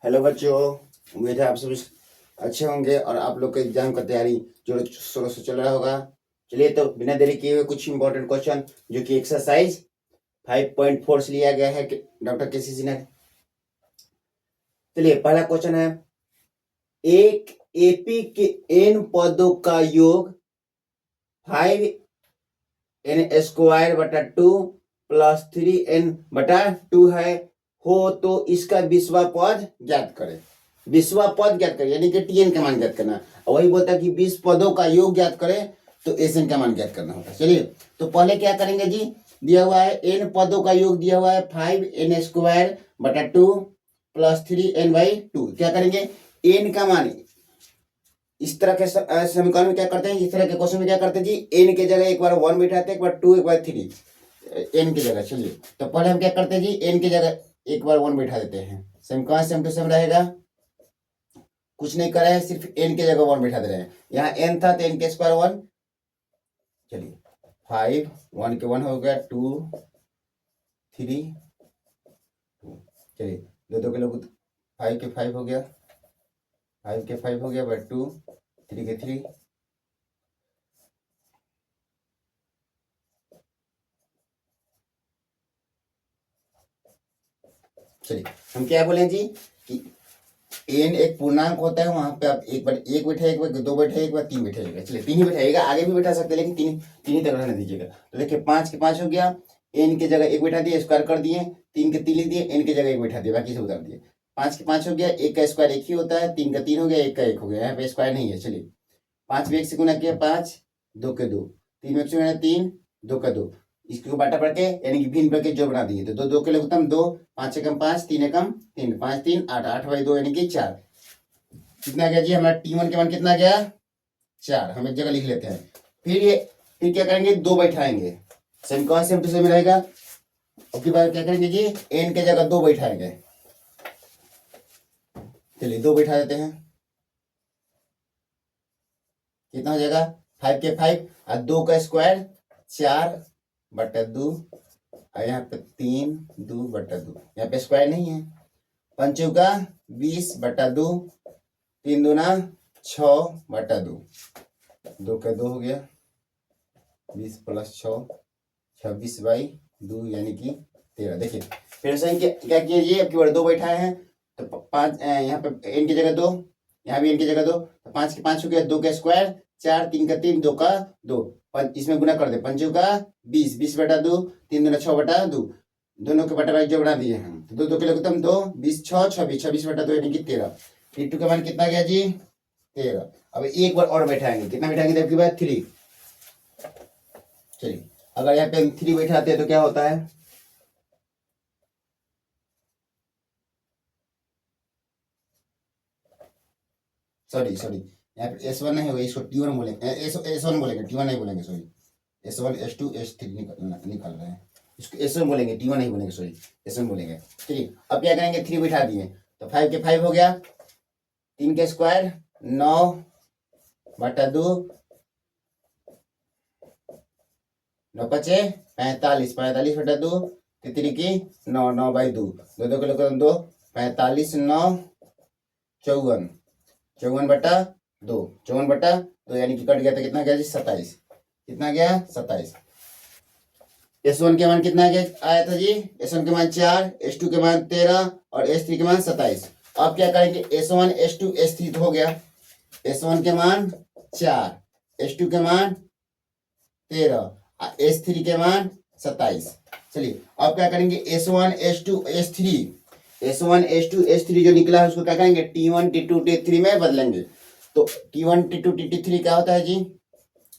Hello बच्चों, उम्मीद है आप सभी अच्छे होंगे और आप लोग के एग्जाम का तैयारी जोरों शोरों से चल रहा होगा। चलिए तो बिना देरी किए हुए कुछ इंपॉर्टेंट क्वेश्चन जो कि एक्सरसाइज 5.4 से लिया गया है डॉक्टर केसीसी ने। चलिए पहला क्वेश्चन है, एक एपी के एन पदों का योग 5n² + 3n/2 है हो तो इसका विश्वा पद ज्ञात करें। विश्वा पद ज्ञात करें यानी कि टीएन का मान ज्ञात करना, और वही बोलता है कि 20 पदों का योग ज्ञात करें तो एसएन का मान ज्ञात करना होता है। चलिए तो पहले क्या करेंगे जी, दिया हुआ है एन पदों का योग दिया हुआ है 5n² + 3n/2। क्या करेंगे, एन का मान इस तरह के समीकरण में क्या करते हैं, इस तरह के क्वेश्चन में क्या करते हैं जी, एन के जगह एक बार 1 बैठाते हैं, एक बार 2, एक बार 3 एन की जगह। चलिए तो पहले हम क्या करते हैं जी, एन की जगह एक बार 1 बैठा देते हैं। सेम टू सेम रहेगा, कुछ नहीं कर रहे हैं, सिर्फ एन की जगह 1 बैठा दे रहे हैं। यहाँ एन था तो एन के स्क्वायर 1। चलिए 5 1 के 1 हो गया, 2 3 2। चलिए दो के लोग 5 के 5 हो गया, 5 के 5 हो गया, बाय 2 3 के 3। चलिए हम क्या बोले जी कि एन एक पूर्णांक होता है, वहां पे आप एक बार 1 बैठे, एक बार 2 बैठे, एक बार 3 बैठेगा। चलिए 3 ही बैठाइएगा, आगे भी बैठा सकते हैं लेकिन 3 3 ही तक रहने दीजिएगा। तो देखिए 5 के 5 हो गया, एन की जगह 1 बैठा दिए, स्क्वायर कर दिए, 3 के 3 लिख दिए, एन की जगह 1 बैठा दिए, बाकी सब उतार दिए। 5 के 5 हो गया, 1 का स्क्वायर 1 ही होता है, 3 का 3 हो गया, 1 का 1 हो गया, यहाँ पे स्क्वायर नहीं है। चलिए 5 में 1 से गुना किया 5, 2 के 2, 3 में 1 से गुना 3, 2 का 2, इसको बाटा पढ़ के यानी कि भिन्न करके जो बना दिए। तो 2 2 के लघुत्तम 2, 5 एकम 5, 3 एकम 3, 5 3 8, 8/2 यानी कि 4। कितना गया जी हमारा T1 के मान कितना गया, 4। हम एक जगह लिख लेते हैं। फिर क्या करेंगे, 2 बैठाएंगे, सेम टू सेम रहेगा। अब की बार क्या करेंगे जी, एन के जगह 2 बैठाएंगे। चलिए 2 बैठा देते हैं, कितना हो जाएगा 5 के 5 और 2 का स्क्वायर 4/2, और यहाँ पे 3/2, यहाँ पे स्क्वायर नहीं है। 5 का 20/2, 3 दूना 6/2, 2 का 2 हो गया, 20 + 6 26/2 यानी कि 13। देखिए फिर से क्या कीजिए, अब की बार 2 बैठाए हैं तो 5, यहाँ पे एन की जगह 2, यहाँ भी एन की जगह 2, तो 5 के 5 हो गया, 2 का स्क्वायर 4, 3 का 3, 2 का 2, इसमें गुना कर दे, 5 का 20, 20/2, 3 दूना 6/2, दोनों के बटा जो बना दिए हैं। तो 2 2 के लघुत्तम 2, 20 6 26, 26/2 यानी कि 13। T2 का मान कितना गया जी, 13। अब एक बार और बैठाएंगे, कितना बैठाएंगे आपकी बात 3। चलिए अगर यहाँ पे हम 3 बैठाते हैं तो क्या होता है, सॉरी यहाँ पे S1 नहीं होगा, इसको T1 बोलेंगे, S1 बोलेंगे, T1 नहीं बोलेंगे, सॉरी। S1 S2 S3 निकाल रहे हैं, इसको S1 बोलेंगे, T1 नहीं बोलेंगे, सॉरी S1 बोलेंगे। चलिए अब क्या करेंगे, 3 बैठा दिए तो 5 के 5 हो गया, 3 के स्क्वायर 9/2, 9 5 45, 45/2, 3 की 9, 9/2, 2 2 के लघुत्तम 2, 45 9 54, 54/2, 54/2 यानी कि कट गया तो कितना गया जी 27। कितना गया 27। S1 के मान कितना आया था जी, S1 के मान 4, S2 के मान 13 और S3 के मान 27। अब क्या करेंगे, S1 S2 S3 तो हो गया, S1 के मान 4, S2 के मान 13, S3 के मान 27। चलिए अब क्या करेंगे, S1 S2 S3, S1 S2 S3 जो निकला है उसको क्या करेंगे, T1 T2 T3 में बदलेंगे। तो T1 T2 T3 क्या होता है जी,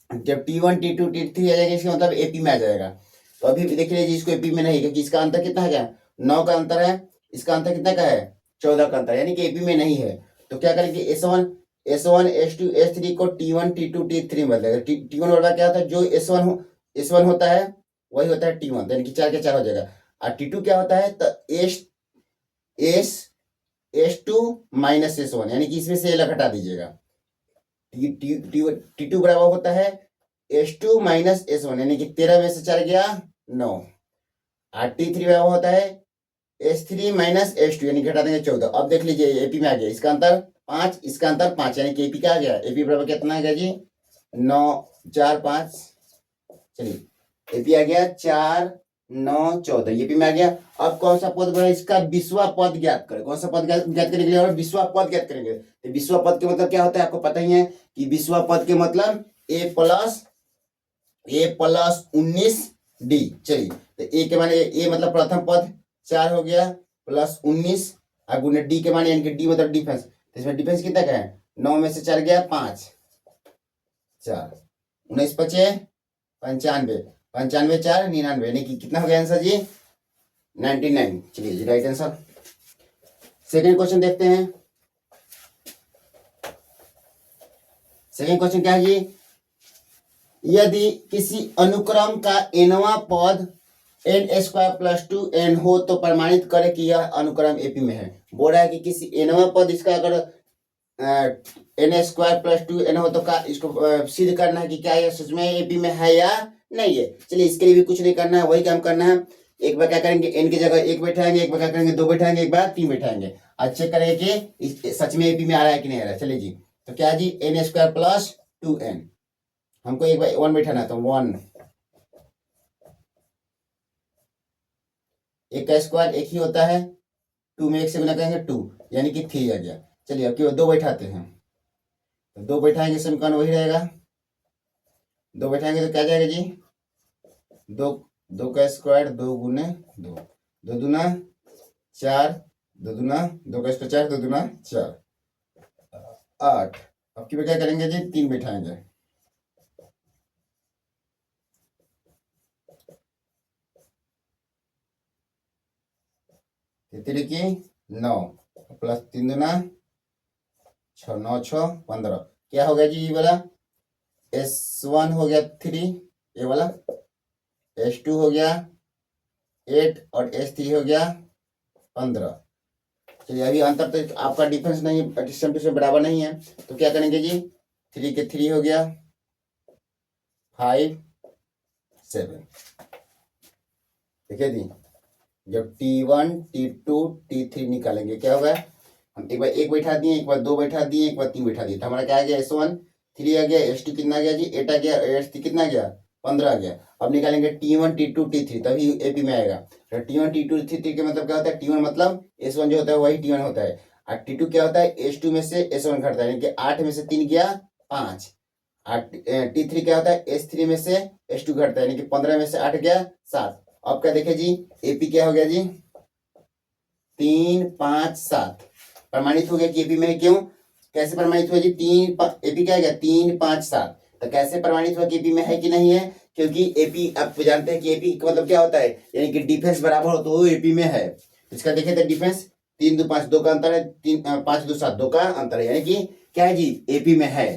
जब T1 T2 T3 आ जाएगा इसका मतलब AP में आ जाएगा। तो अभी देख लीजिए इसको AP में नहीं, क्योंकि इसका अंतर कितना है, 9 का अंतर है, इसका अंतर कितना का है 14 का अंतर, यानी कि AP में नहीं है। तो क्या करेंगे, S1 S2 S3 को T1 T2 T3 में बदलेगा। T1 वाला क्या होता है, जो S1 होता है वही होता है T1, यानी कि 4 के 4 हो जाएगा। और T2 क्या होता है, तो S2 माइनस S1, यानी कि इसमें से अलग हटा दीजिएगा। T2 बराबर होता है S2 माइनस S1, यानी कि 13 में से 4 गया 9। और T3 बराबर होता है S3 माइनस S2 यानी घटा देंगे 14। अब देख लीजिए एपी में आ गया, इसका अंतर 5, इसका अंतर 5, यानी कि एपी क्या आ गया, एपी बराबर कितना आ गया जी 9 4 5। चलिए एपी आ गया 4 9 14, एपी में आ गया। अब कौन सा पद बना, इसका विश्वा पद ज्ञात करें। कौन सा पद ज्ञात करने के लिए, और विश्वा पद ज्ञात करेंगे। तो विश्वा पद के मतलब क्या होता है आपको पता ही है कि विश्वा पद के मतलब a प्लस 19d। चलिए तो ए के माने ए मतलब प्रथम पद 4 हो गया प्लस 19 और गुने डी के माने यानी कि डी मतलब डिफेंस। तो इसमें डिफेंस कितना का है, 9 में से 4 गया 5 4 19 पचे 95 95 4 99, यानी कि कितना हो गया आंसर जी 99। चलिए जी राइट आंसर। सेकंड क्वेश्चन देखते हैं। सेकंड क्वेश्चन क्या है जी, यदि किसी अनुक्रम का nवां पद n² + 2n हो तो प्रमाणित करे कि यह अनुक्रम एपी में है। बोल रहा है कि किसी nवां पद इसका अगर n² + 2n हो तो का इसको सिद्ध करना है कि क्या यह सच में एपी में है या नहीं है। चलिए इसके लिए भी कुछ नहीं करना है, वही काम करना है। एक बार क्या करेंगे, n की जगह 1 बैठाएंगे, एक बार क्या करेंगे 2 बैठाएंगे, एक बार 3 बैठाएंगे, आज चेक करेंगे कि सच में एपी में आ रहा है कि नहीं आ रहा है। चलिए जी तो क्या जी n² + 2n, हमको एक बार 1 बैठाना, तो 1, एक का स्क्वायर एक ही होता है, 2 में 1 से गुना करेंगे 2 यानी कि 3 आ गया। चलिए अब केवल 2 बैठाते हैं, तो 2 बैठाएंगे समीकरण वही रहेगा, 2 बैठाएंगे तो क्या जाएगा जी 2 का स्क्वायर 2 गुने 2, 2 दूना 4, 2 दूना 2 का स्क्वायर 4, 2 दूना 4 8। अब की क्या करेंगे जी 3 बैठाएंगे, तितली की 9 प्लस 3 दूना 6, 9 6 15, क्या हो गया जी ये वाला S1 हो गया 3, ये वाला S2 हो गया 8 और S3 हो गया 15। चलिए अभी अंतर तो आपका डिफरेंस नहीं, डिस्टेंस से बराबर नहीं है, तो क्या करेंगे जी 3 के 3 हो गया 5 7। देखिए जी जब T1 T2 T3 निकालेंगे क्या होगा, हम एक बार 1 बैठा दिए, एक बार 2 बैठा दिए, एक बार 3 बैठा दिए, तो हमारा क्या आ गया S1 3 आ गया, S2 कितना आ गया जी 8 आ गया, S3 कितना आ गया 15 आ गया। अब निकालेंगे T1 T2 T3 तभी एपी में आएगा। तो T1 T2 T3 के मतलब क्या होता है, T1 मतलब S1 जो होता है वही T1 होता है, और T2 क्या होता है S2 में से S1 घटता है, यानी कि 8 में से 3 गया 5, और T3 क्या होता है S3 में से S2 घटता है, यानी कि 15 में से 8 गया 7। अब क्या देखे जी एपी क्या हो गया जी 3 5 7 प्रमाणित हो गया कि एपी में, क्यों कैसे प्रमाणित हुआ जी एपी क्या गया 3 5 7। तो कैसे प्रमाणित हुआ कि एपी में है कि नहीं है, क्योंकि एपी आप जानते हैं कि एपी का मतलब क्या होता है, यानी कि डिफेंस बराबर हो तो वो एपी में है। इसका देखे तो डिफेंस 3 2 5 2 का अंतर है, 3 5 2 7 2 का अंतर है, यानी कि क्या है जी एपी में है।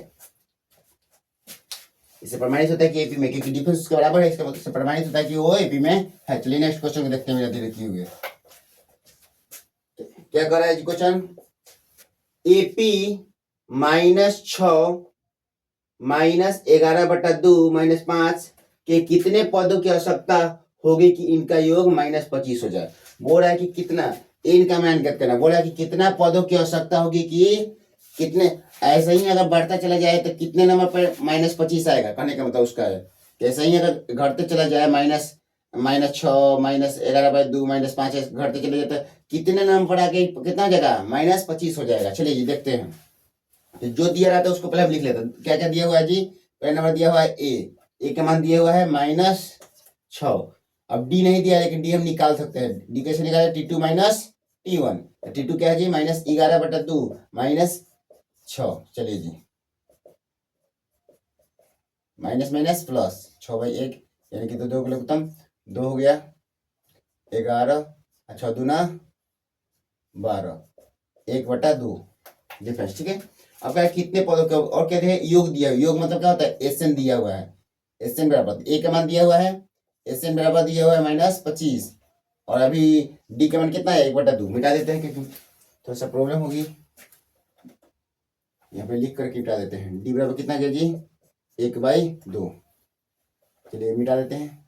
इससे प्रमाणित होता है कि एपी में, क्योंकि डिफेंस उसके बराबर है, इसका मतलब प्रमाणित होता है कि वो एपी में है। चलिए नेक्स्ट क्वेश्चन को देखते हैं मेरा धीरे धीरे हुए क्या कर रहा है जी क्वेश्चन, एपी -6 -11/2 -5 के कितने पदों की आवश्यकता होगी कि इनका योग -25 हो जाए। बोल रहा है कि कितना, इनका मान ज्ञात करना, बोल रहा है कि कितना पदों की आवश्यकता होगी कि कितने, ऐसे ही अगर बढ़ता चला जाए तो कितने नंबर पर -25 आएगा, कहने का मतलब उसका है कि ऐसे ही अगर घटते चला जाए -6 -11/2 -5 घटते चले जाए तो कितने नंबर पर आके कितना हो जाएगा -25 हो जाएगा। चलिए जी देखते हैं, तो जो दिया रहता है उसको पहले हम लिख लेते हैं। क्या क्या दिया हुआ है जी, पहला नंबर दिया हुआ है ए का मान दिया हुआ है -6। अब डी नहीं दिया, लेकिन डी हम निकाल सकते हैं, डी कैसे निकाले T2 - T1, T2 क्या है जी -11/2 -6। चलिए जी माइनस माइनस प्लस 6/1 यानी कि 2 किलो खत्म 2 हो गया 11, 6 दूना 12, 1/2 डिफरेंस। ठीक है, अब क्या कितने पदों का, और क्या है योग दिया, योग मतलब क्या होता है एसएन दिया हुआ है, एसएन बराबर ए का मान दिया हुआ है, एसएन बराबर दिया हुआ है -25, और अभी डी का मान कितना है 1/2, मिटा देते हैं क्योंकि थोड़ा सा प्रॉब्लम होगी, यहाँ पे लिख करके मिटा देते हैं। डी बराबर कितना गया जी 1/2, चलिए मिटा देते हैं।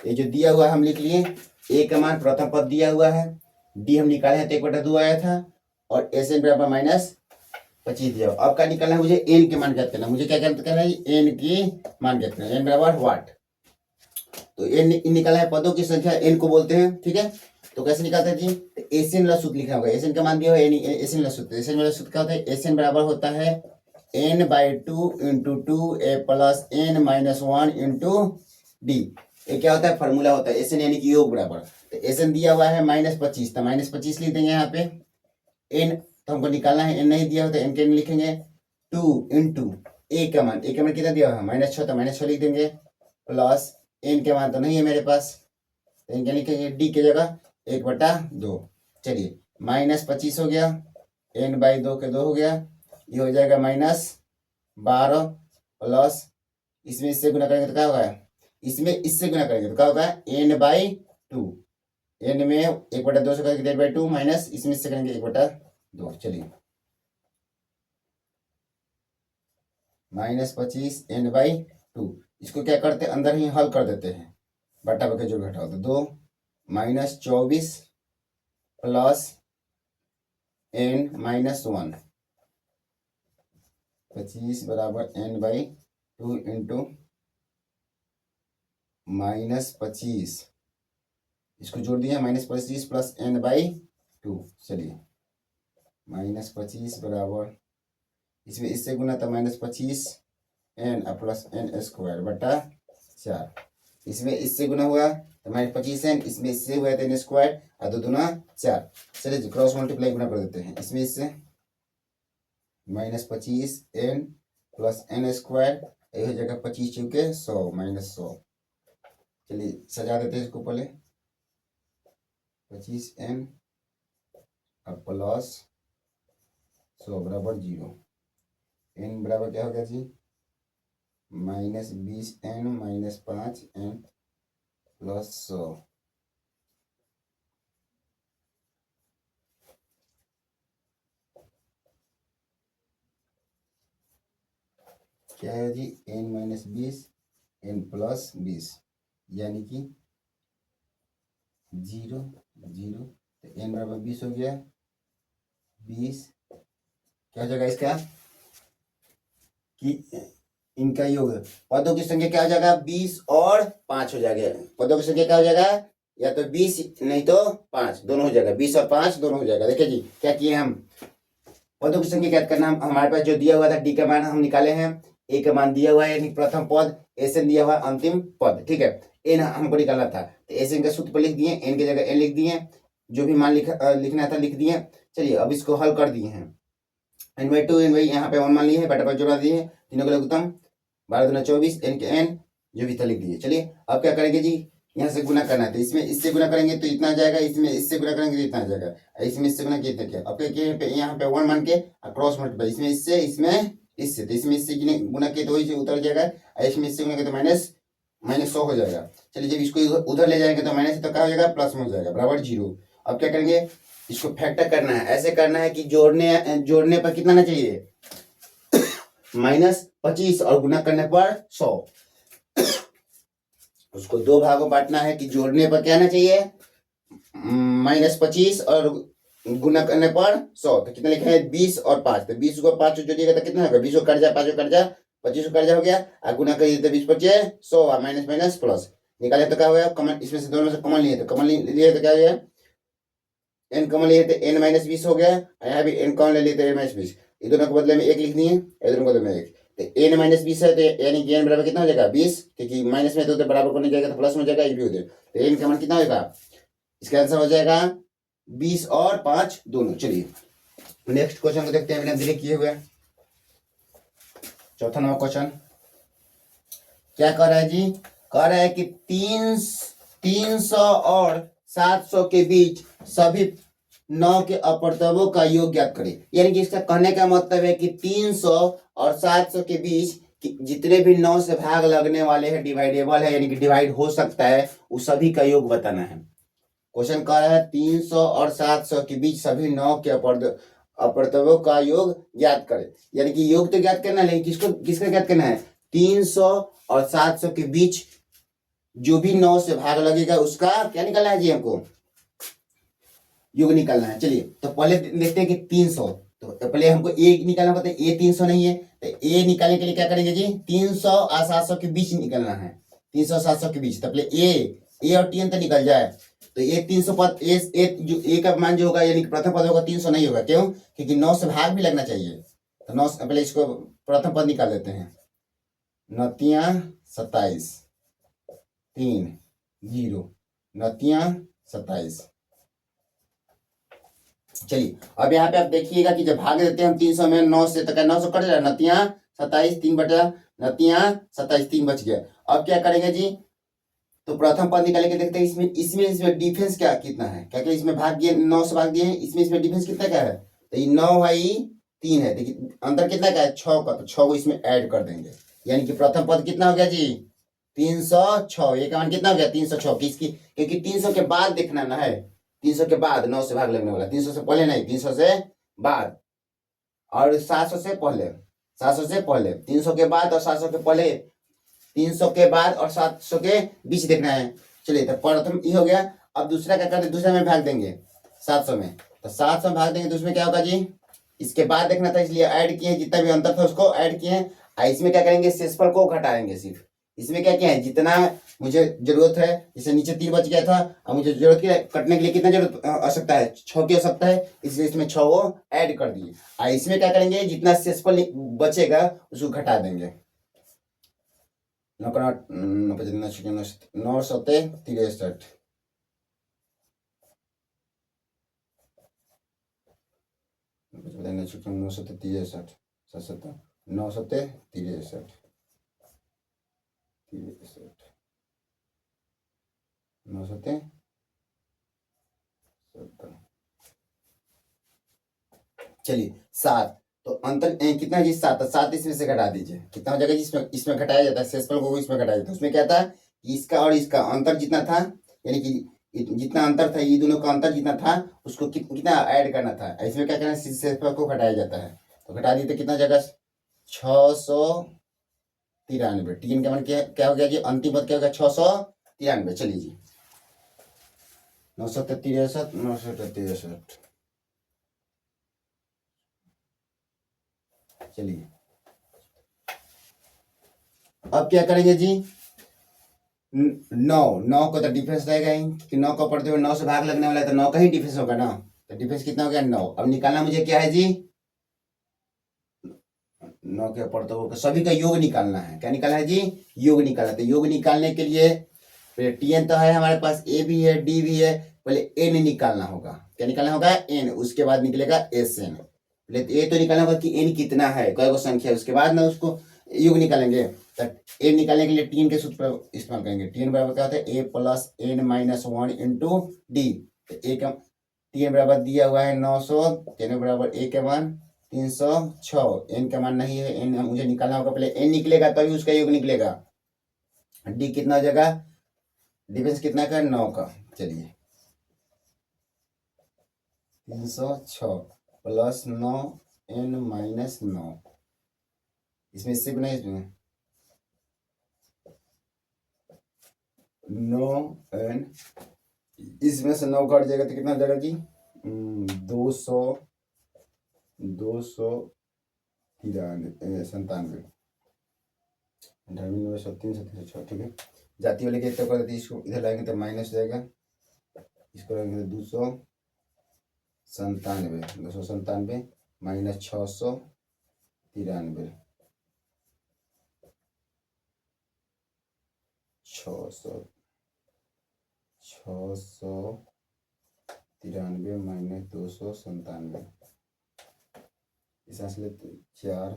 ये जो दिया हुआ है हम लिख लिए, ए का मान प्रथम पद दिया हुआ है, डी हम निकाले हैं तो 1/2 आया था, और एस एन बराबर -25 दिया हुआ। अब क्या निकालना है मुझे, एन के मान ज्ञात करना है। मुझे क्या करना है, एन की मान ज्ञात करना है। एन बराबर वाट, तो एन निकाला है, पदों की संख्या एन को बोलते हैं, ठीक है। तो कैसे निकालते हैं जी, एसएन वाला सूत्र लिखना होगा। एसएन का मान दिया हुआ है, एसएन वाला सूत्र, एसएन वाला सूत्र क्या होता है, एसएन बराबर होता है n/2 × 2a + n-1 × d। ये क्या होता है, फॉर्मूला होता है एसएन यानी कि योग बराबर। तो एसएन दिया हुआ है -25, तो -25 लिख देंगे यहाँ पे। एन तो हमको निकालना है, एन नहीं दिया होता, एन के लिखेंगे 2 × ए का मान, कितना दिया हुआ है -6, तो -6 लिख देंगे, प्लस एन के मान तो नहीं है मेरे पास, तो एन क्या लिखेंगे, डी की जगह 1/2। चलिए -25 हो गया, n/2 के 2 हो गया, ये हो जाएगा -12, प्लस इसमें इससे गुना करेंगे तो क्या होगा, इसमें इससे गुना करेंगे तो क्या होगा, n/2। n में 1/2 से करेंगे 1/2 माइनस इसमें इससे करेंगे 1/2। चलिए -25 n/2, इसको क्या करते हैं, अंदर ही हल कर देते हैं, बटा बके जो घटाओ तो 2 -24 प्लस n-1, 25 बराबर n/2 × -25, इसको जोड़ दिया -25 प्लस n/2। चलिए -25 बराबर, इसमें इससे गुना था -25 n प्लस n² बटा 4, इसमें इससे गुना हुआ तो -25 n, इसमें इससे हुआ तो n² और 2 दूना 4। चलिए क्रॉस मल्टीप्लाई गुना कर देते हैं, इसमें इससे -25 n प्लस n², ये हो जाएगा 25 चौके 100 -100। चलिए सजा देते हैं इसको पहले, 25 n और प्लस 100 बराबर 0। n बराबर क्या हो गया जी, -20 n -5 n प्लस 100। क्या है जी, n -20 n प्लस 20 यानी कि 0 0, तो n बराबर 20 हो गया। 20 क्या हो जाएगा इसका कि इनका योग, पदों की संख्या क्या हो जाएगा, 20 और 5 हो जाएगा। पदों की संख्या क्या हो जाएगा, या तो 20 नहीं तो 5 दोनों हो जाएगा, 20 और 5 दोनों हो जाएगा। देखिए जी क्या किए हम, पदों की संख्या ज्ञात करना, हमारे पास जो दिया हुआ था डी का मान हम निकाले हैं, ए का मान दिया हुआ है यानी प्रथम पद, एसएन दिया हुआ अंतिम पद, ठीक है। एन हमको निकालना था, तो एसएन का सूत्र पर लिख दिए, एन की जगह एन लिख दिए, जो भी मान लिखना था लिख दिए। चलिए अब इसको हल कर दिए हैं, n/2 n यहाँ पे 1 मान लिए है, बटा पर जोड़ा दिए, तीनों का लघुत्तम 12 दूना 24, n के n जो भी था लिख दिए। चलिए अब क्या करेंगे जी, यहाँ से गुना करना है, तो इसमें इससे गुना करेंगे तो इतना आ जाएगा, इसमें इससे गुना करेंगे तो इतना आ जाएगा, इसमें इससे गुना किया क्या, अब क्या यहाँ पे 1 मान के क्रॉस मल्टीप्लाई, इसमें इससे इससे तो इसमें इससे गुना किए तो वही उतर जाएगा, इसमें इससे गुना किया तो -100 हो जाएगा। चलिए जब इसको उधर ले जाएंगे तो माइनस तो क्या हो जाएगा, प्लस में हो जाएगा, बराबर 0। अब क्या करेंगे, इसको फैक्टर करना है, ऐसे करना है कि जोड़ने पर कितना आना चाहिए, -25 और गुना करने पर 100। उसको दो भागों बांटना है कि जोड़ने पर क्या आना चाहिए, -25 और गुना करने पर 100। तो कितना लिखा है, 20 और 5, तो 20 को 5 जोड़िएगा तो कितना होगा, 20 को कट जा, 5 को कट जा, 25 को कट जा हो गया, और गुना करिए तो 20 पचे 100 और माइनस माइनस प्लस निकाले तो क्या हो गया, कॉमन, इसमें से दोनों में से कॉमन लिए तो कॉमन लिए तो क्या हो गया, n कॉमन लिए तो n -20 हो गया, यहाँ भी n कॉमन ले लिए तो n -20, ये दोनों के बदले में 1 लिख दिए, ये दोनों के बदले में 1, तो n -20 है तो यानी कि n बराबर कितना हो जाएगा 20, क्योंकि माइनस में तो बराबर को नहीं जाएगा तो प्लस में जाएगा, ये भी हो जाएगा, तो n का मान कितना होगा, इसका आंसर हो जाएगा 20 और 5 दोनों। चलिए नेक्स्ट क्वेश्चन को देखते हैं, बिना देरी किए हुए, चौथा नंबर क्वेश्चन क्या कर रहा है जी, कह रहा है कि 300 और 700 के बीच सभी 9 के अपवर्तकों का योग ज्ञात करें। यानी कि इसका कहने का मतलब है कि 300 और 700 के बीच जितने भी 9 से भाग लगने वाले हैं, डिवाइडेबल है यानी कि डिवाइड हो सकता है, उस सभी का योग बताना है। क्वेश्चन कह रहा है 300 और 700 के बीच सभी 9 के अपवर्तकों का योग ज्ञात करें। यानी कि योग तो ज्ञात करना है, लेकिन किसका ज्ञात करना है, 300 और 700 के बीच जो भी 9 से भाग लगेगा उसका क्या निकालना है जी, हमको योग निकालना है। चलिए तो पहले देखते हैं कि 300, तो पहले हमको ए निकालना पड़ता है, ए 300 नहीं है, तो ए निकालने के लिए क्या करेंगे जी, 300 और 700 के बीच निकलना है, 300 700 के बीच, तो पहले ए और टीएन तो निकल जाए। तो ए 300 पद जो ए का मान जो होगा यानी कि प्रथम पद होगा 300 नहीं होगा, क्यों, क्योंकि 9 से भाग भी लगना चाहिए। तो 9 पहले इसको प्रथम पद निकाल देते हैं, 9 27 3 0, 9 27। चलिए अब यहाँ पे आप देखिएगा कि जब भाग देते हैं हम 300 में 9 से, तो क्या 900 कट जाए, 9 27 3 बटा 9 27 3 बच गया। अब क्या करेंगे जी, तो प्रथम पद निकालेंगे, देखते हैं इसमें डिफरेंस क्या कितना है, क्या क्या इसमें भाग दिए 9 से भाग दिए, इसमें डिफरेंस कितना क्या है, तो ये 9 भाई 3 है, देखिए अंतर कितना क्या है 6 का, तो 6 को इसमें ऐड कर देंगे, यानी कि प्रथम पद कितना हो गया जी 306, ये का मान कितना हो गया 306, किसकी, क्योंकि 300 के बाद देखना ना है, 300 के बाद 9 से भाग लगने वाला, 300 से पहले नहीं, 300 से बाद, और 700 से पहले, 700 से पहले, 300 के बाद और 700 के पहले, 300 के बाद और 700 के बीच देखना है। चलिए तो प्रथम ये हो गया। अब दूसरा क्या करते, दूसरा में भाग देंगे 700 में, तो 700 में भाग देंगे तो उसमें क्या होगा जी, इसके बाद देखना था इसलिए ऐड किए, जितना भी अंतर था उसको ऐड किए, इसमें क्या करेंगे शेषफल को घटाएंगे, सिर्फ इसमें क्या किया है, जितना मुझे जरूरत है, जैसे नीचे 3 बच गया था, अब मुझे जरूरत क्या कटने के लिए कितना जरूरत आवश्यकता है, 6 की आवश्यकता है, इसलिए इसमें 6 को ऐड कर दिए। इसमें क्या करेंगे, जितना शेषफल बचेगा उसको घटा देंगे, 9 सते 63, 9 सते 63, 9 सते 63, 9 सते 70। चलिए 7, तो अंतर कितना जी 7, 7 इसमें से घटा दीजिए, कितना हो जाएगा जी, इसमें घटाया जाता है, शेषफल को इसमें घटाया जाता है, उसमें क्या था कि इसका और इसका अंतर जितना था, यानी कि जितना अंतर था, ये दोनों का अंतर जितना था उसको कितना ऐड करना था, इसमें क्या करना है, शेषफल को घटाया जाता है, तो घटा दी तो कितना जगह 693, टीएन का मान क्या हो गया जी, अंतिम पद क्या हो गया 693। चलिए जी 963, 963। चलिए अब क्या करेंगे जी, 9 को तो डिफरेंस रहेगा ही, कि 9 को पढ़ते हुए 9 से भाग लगने वाला है, तो 9 का ही डिफरेंस होगा ना, तो डिफरेंस कितना हो गया 9। अब निकालना मुझे क्या है जी, 9 के पढ़ते हुए सभी का योग निकालना है, क्या निकालना है जी, योग निकालना है। तो योग निकालने के लिए टीएन तो है हमारे पास, ए भी है डी भी है, पहले एन निकालना होगा, क्या निकालना होगा एन, उसके बाद निकलेगा एस एन, पहले ए तो निकालना होगा कि एन कितना है, कोई को संख्या है, उसके बाद ना उसको योग निकालेंगे। तो एन निकालने के लिए टीएन के सूत्र पर इस्तेमाल करेंगे, टीएन बराबर क्या होता है, a plus n minus 1 into d, तो ए का टीएन बराबर दिया हुआ है 900, एन बराबर ए के मान 306, एन का मान नहीं है, एन मुझे निकालना होगा, पहले एन निकलेगा तभी उसका योग निकलेगा, डी कितना हो जाएगा, डिफरेंस कितना का 9 का। चलिए 306 प्लस 9 एन माइनस 9, इसमें सिर्फ नहीं, इसमें 9 एन, इसमें से 9 कट जाएगा तो कितना हो जाएगा जी, 200 97, 306, ठीक है, जाती वाले के तो कर देती, इसको इधर लाएंगे तो माइनस हो जाएगा, इसको लाएंगे तो 297 माइनस 693, 693 माइनस 297, इस से लेते 4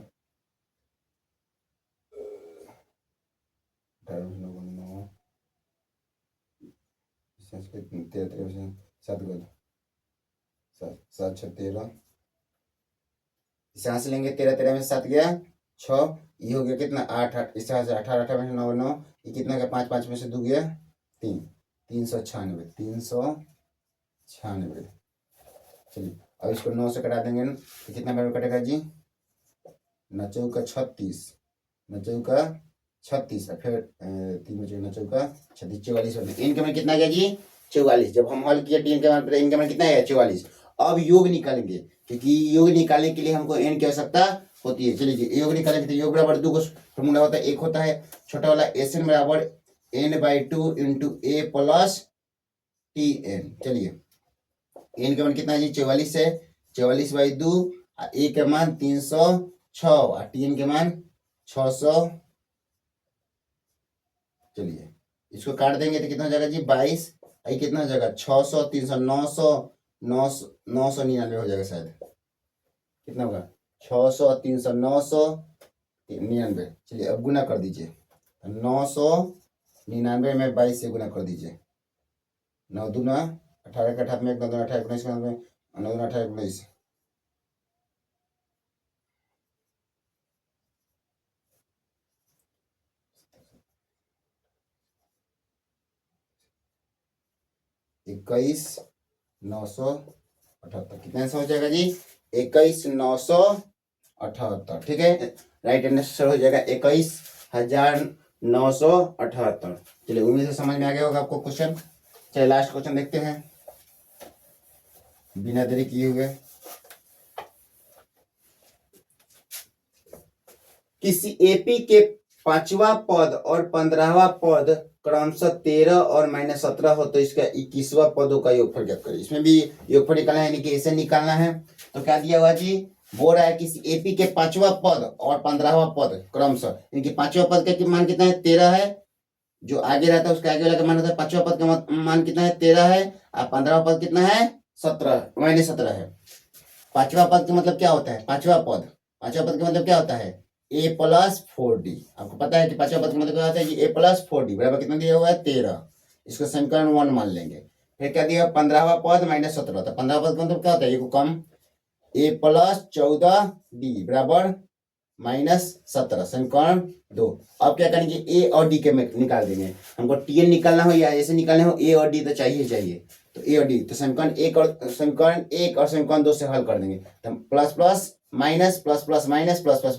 9, 13 7 7 6 13, इस से लेंगे 13 13 में 7 गया 6, ये हो गया कितना 8 8, इस तरह से 18 18 में 9 9, ये कितना गया 5 5 में से 2 गया 3, 396 396। चलिए अब इसको 9 से कटा देंगे तो कितना बराबर कटेगा जी, 9 चौका 36, 9 चौका 36 फिर 3 बचे चौका 36 44 एन के मान कितना आ गया जी 44। जब हम हल किया टी के मान पर एन के मान कितना आया 44। अब योग निकालेंगे क्योंकि योग निकालने के लिए हमको एन की आवश्यकता होती है। चलिए जी योग निकालेंगे तो योग बराबर दो को फॉर्मूला होता है। एक होता है छोटा वाला एस एन बराबर n/2 इंटू ए प्लस टी एन। चलिए एन का मान कितना है जी 44 है 44/2 ए का मान 306 और टी एन के मान 600। चलिए इसको काट देंगे तो कितना हो जाएगा जी 22। आई कितना हो जाएगा 600 300 900 999 हो जाएगा शायद। कितना होगा 600 300 999। चलिए अब गुना कर दीजिए 999 में 22 से गुना कर दीजिए। 9 दूना 18 का 18 में 1 9 दूना 18 19 में 9 दूना 18 19। इक्कीस 978 कितना आंसर हो जाएगा जी 21,978। ठीक है राइट आंसर हो जाएगा 21,978। चलिए उम्मीद से समझ में आ गया होगा आपको क्वेश्चन। चलिए लास्ट क्वेश्चन देखते हैं बिना देरी किए हुए। किसी एपी के 5वां पद और 15वां पद क्रमशः 13 और -17 हो तो इसका 21वां पदों का योगफल ज्ञात करें। इसमें भी योगफल निकालना है यानी कि ऐसे निकालना है। तो क्या दिया हुआ जी बोल रहा है किसी एपी के 5वां पद और 15वां पद क्रमशः यानी कि 5वां पद का मान कितना है 13 है। जो आगे रहता है उसका आगे वाला का मान होता है 5वां पद का मान कितना है 13 है और 15वां पद कितना है 17 है। 5वां पद का मतलब क्या होता है 5वां पद का मतलब क्या होता है a प्लस 4d। आपको पता है कि 5वां पद का मतलब क्या होता है कि a प्लस 4d बराबर कितना दिया हुआ है 13। इसको समीकरण 1 मान लेंगे। फिर क्या दिया 15वां पद -17। तो 15वां पद का मतलब क्या होता है ये को कम a प्लस 14d बराबर -17 समीकरण 2। अब क्या करेंगे ए और डी के निकाल देंगे। हमको टीएन निकालना हो या ऐसे निकालना हो ए और डी तो चाहिए। तो ए और डी तो समीकरण 1 और समीकरण 2 से हल कर देंगे। तो plus plus minus plus plus minus plus plus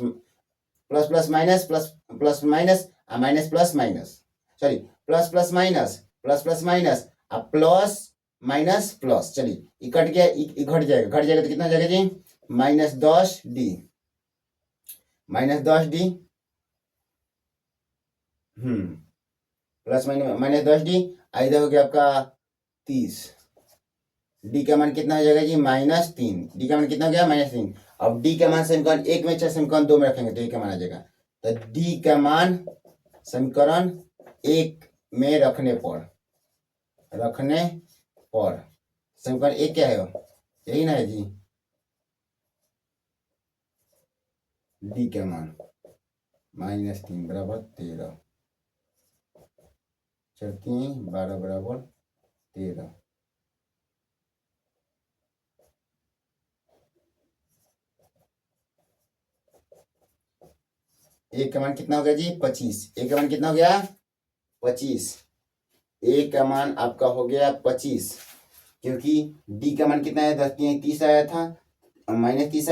plus plus minus plus plus minus minus plus minus sorry plus plus minus plus plus minus plus minus plus. चलिए घट गया घट जाएगा तो कितना हो जाएगा जी -10d प्लस -10d इधर हो गया आपका 30। डी का मान कितना हो जाएगा जी -3। डी का मान कितना हो गया -3। अब डी का मान समीकरण 1 में चाहे समीकरण 2 में रखेंगे तो ए का मान आ जाएगा। तो डी का मान समीकरण 1 में रखने पर समीकरण 1 क्या है यही ना है जी डी का मान -3 बराबर 13 12 बराबर 13। एक का मान कितना हो गया जी 25। एक का मान कितना हो गया 25। एक का मान आपका हो गया 25 क्योंकि डी का मान कितना है 10 आया था -30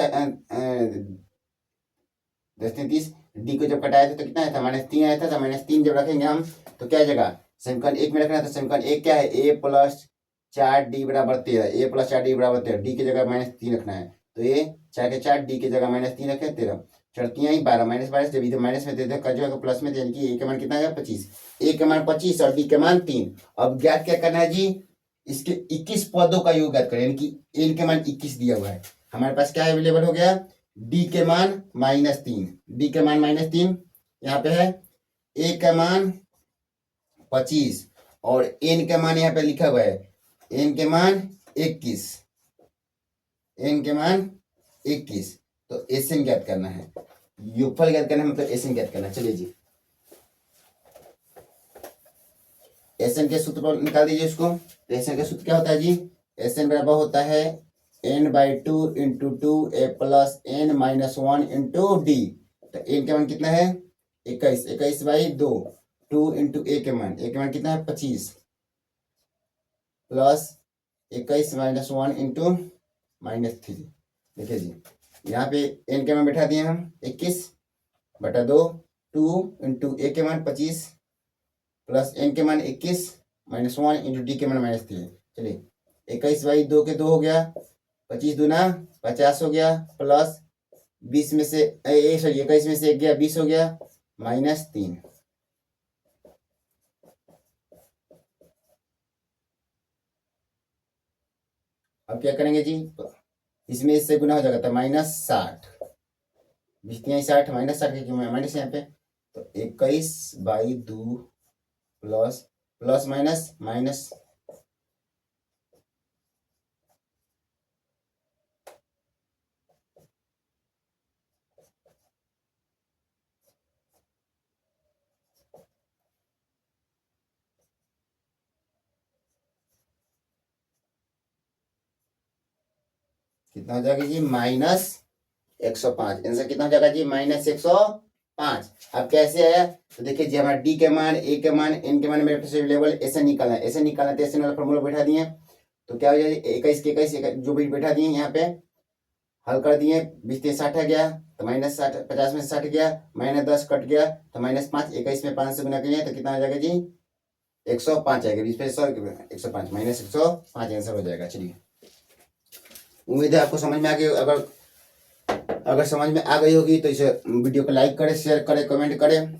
10 डी को जब कटाया था तो कितना आया था -3 आया था। तो -3 जब रखेंगे हम तो क्या जगह समीकरण 1 में रखना है। तो समीकरण 1 क्या है a प्लस 4d बराबर 13 a प्लस 4d बराबर 13 डी की जगह -3 रखना है। तो ये 4 के 4 डी की जगह -3 रखे 13 चढ़तियाँ ही 12 -12 जब इधर माइनस में दे दे जो है प्लस में यानी कि ए का मान कितना है 25। ए का मान 25 और डी का मान 3। अब ज्ञात क्या करना है जी इसके 21 पदों का योग ज्ञात करें यानी कि एन के मान 21 दिया हुआ है। हमारे पास क्या अवेलेबल हो गया डी के मान -3 डी के मान -3 यहाँ पे है ए का मान 25 और एन का मान यहाँ पे लिखा हुआ है एन के मान 21 तो एसएन ज्ञात करना है योगफल ज्ञात करना है मतलब एसएन ज्ञात करना है। चलिए जी एसएन के सूत्र पर निकाल दीजिए इसको। तो एसएन का सूत्र क्या होता है जी एसएन बराबर होता है n/2 into 2a plus n-1 into d. तो एन का मान कितना है 21/2 2 इंटू ए के मान कितना है 25 प्लस 21 - 1 इंटू -3। देखिए जी यहाँ पे एन के मान बैठा दिए हम 21/2 2 इंटू ए के मान 25 प्लस एन के मान 21 माइनस 1 इंटू डी के मान -3। चलिए 21/2 के 2 हो गया, 25 दूना 50 हो गया, प्लस 20 में से सॉरी 21 में से 1 गया 20 हो गया, -3। अब क्या करेंगे जी, इसमें इससे गुना हो जाएगा तो -60, 20×3 = 60, -60 की क्यों माइनस यहाँ पे, तो 21/2 प्लस प्लस माइनस माइनस, कितना हो जाएगा जी, -105। आंसर कितना हो जाएगा जी, -105। अब कैसे आया, तो देखिए जी हमारा डी के मान, ए के मान, एन के मान मेरे पास अवेलेबल, ऐसे निकालना है, ऐसे निकालना है, तो ऐसे वाला फॉर्मूला बैठा दिए, तो क्या हो जाएगा 21 के 21 जो भी बैठा दिए यहाँ पे हल कर दिए, 20×3 = 60 आ गया, तो -60, 50 में से 60 गया, -10 कट गया, तो -5, 21 में 5 से गुना करिए तो कितना हो जाएगा जी, 105 आएगा, 20 पे 100 105 -105 आंसर हो जाएगा। चलिए उम्मीद है आपको समझ में आ गई, अगर समझ में आ गई होगी तो इसे वीडियो को लाइक करें, शेयर करें, कमेंट करें।